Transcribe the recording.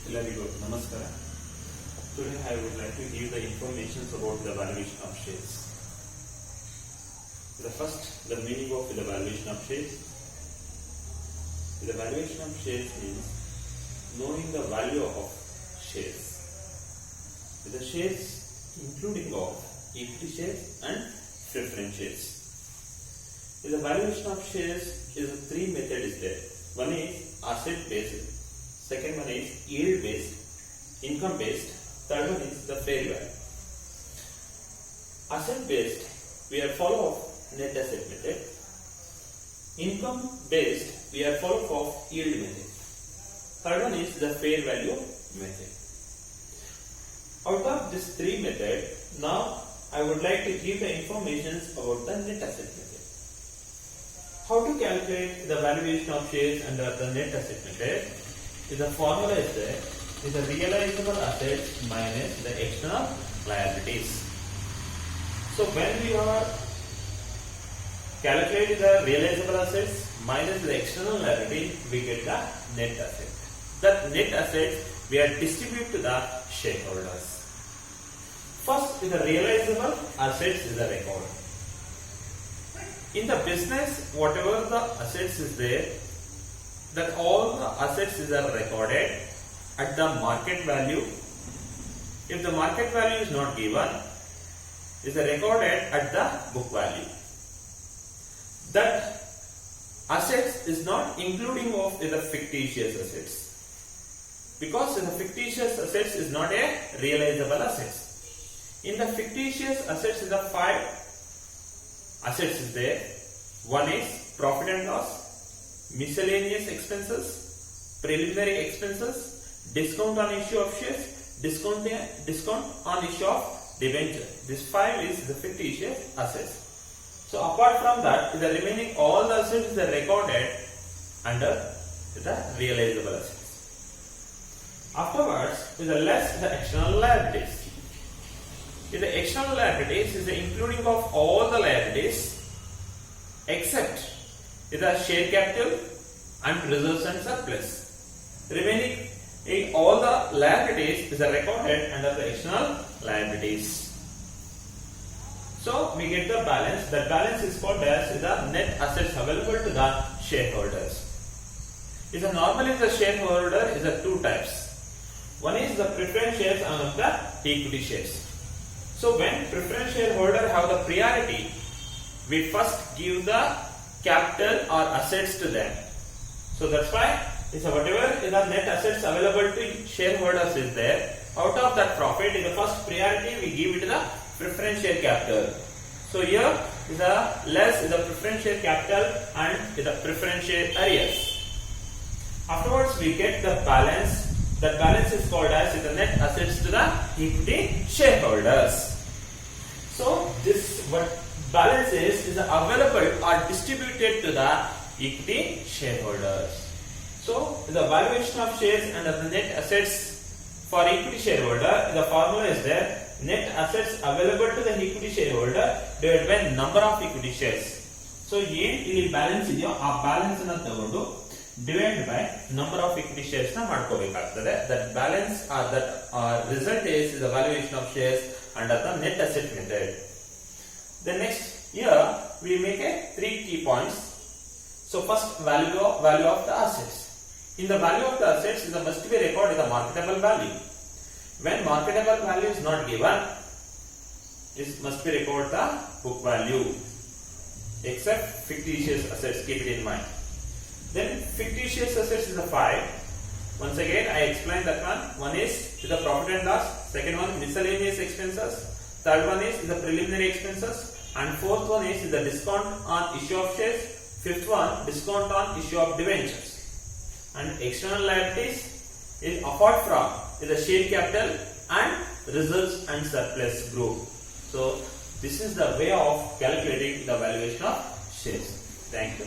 ಎಲ್ಲರಿಗೂ ನಮಸ್ಕಾರ. Today I would like to give the information about the valuation of shares. The meaning of the valuation of shares. The valuation of shares means knowing the value of shares. The shares including of equity shares and preference shares. The valuation of shares is three methods there. One is asset based, second one is yield based, income based, third one is the fair value. Asset based, we are follow of net asset method. Income based, we are follow of yield method. Third one is the fair value method. Out of these three methods, now I would like to give the information about the net asset method. How to calculate the valuation of shares under the net asset method? The formula is there. Is the realizable assets minus the external liabilities. So when we are calculating the realizable assets minus the external liability, we get the net asset. That net assets we are distribute to the shareholders. First is the realizable assets is the record. In the business, whatever the assets is there, that all the assets is recorded at the market value. If the market value is not given, is recorded at the book value. That assets is not including of the fictitious assets, because the fictitious assets is not a realizable assets. In the fictitious assets is the five assets is there. One is profit and loss, miscellaneous expenses, preliminary expenses, discount on issue of shares, discount on issue of debenture. This five is the fictitious assets. So apart from that, the remaining all the assets are recorded under the realizable assets. Afterwards, is the less the external liabilities. If the external liabilities is the including of all the liabilities except the share capital and reserves and surplus. Remaining all the liabilities is recorded under the external liabilities. So we get the balance. That balance is called as the net assets available to the shareholders. Normally the shareholder is two types. One is the preference shares and the equity shares. So when preference shareholder have the priority, we first give the capital or assets to them. So that's why whatever is the net assets available to shareholders is there, out of that profit is the first priority we give it to the preference share capital. So here is the less is the preference share capital and is the preference share arrears. Afterwards we get the balance. That balance is called as the net assets to the equity shareholders. So this what balance is available or distributed to the equity shareholders. So the valuation of shares under the net assets for equity shareholder, the formula is there. Net assets available to the equity shareholder divided by number of equity shares. So ಇಲ್ಲಿ balance ಇದೆಯೋ ಆ balance ಅನ್ನು ತಗೊಂಡು divide by number of equity shares ನ ಮಾಡ್ಕೋಬೇಕಾಗ್ತದೆ. That balance or that result is the valuation of shares under the net asset method. Then next here we make three key points. So first value of the assets. In the value of the assets is must be recorded the marketable value. When marketable value is not given, it must be recorded the book value except fictitious assets. Keep it in mind. Then fictitious assets is the five. Once again I explained that one. One is the profit and loss. Second one miscellaneous expenses. Third one is the preliminary expenses. And fourth one is the discount on issue of shares. Fifth one discount on issue of debentures. And external liabilities is apart from the share capital and reserves and surplus group. So this is the way of calculating the valuation of shares. Thank you.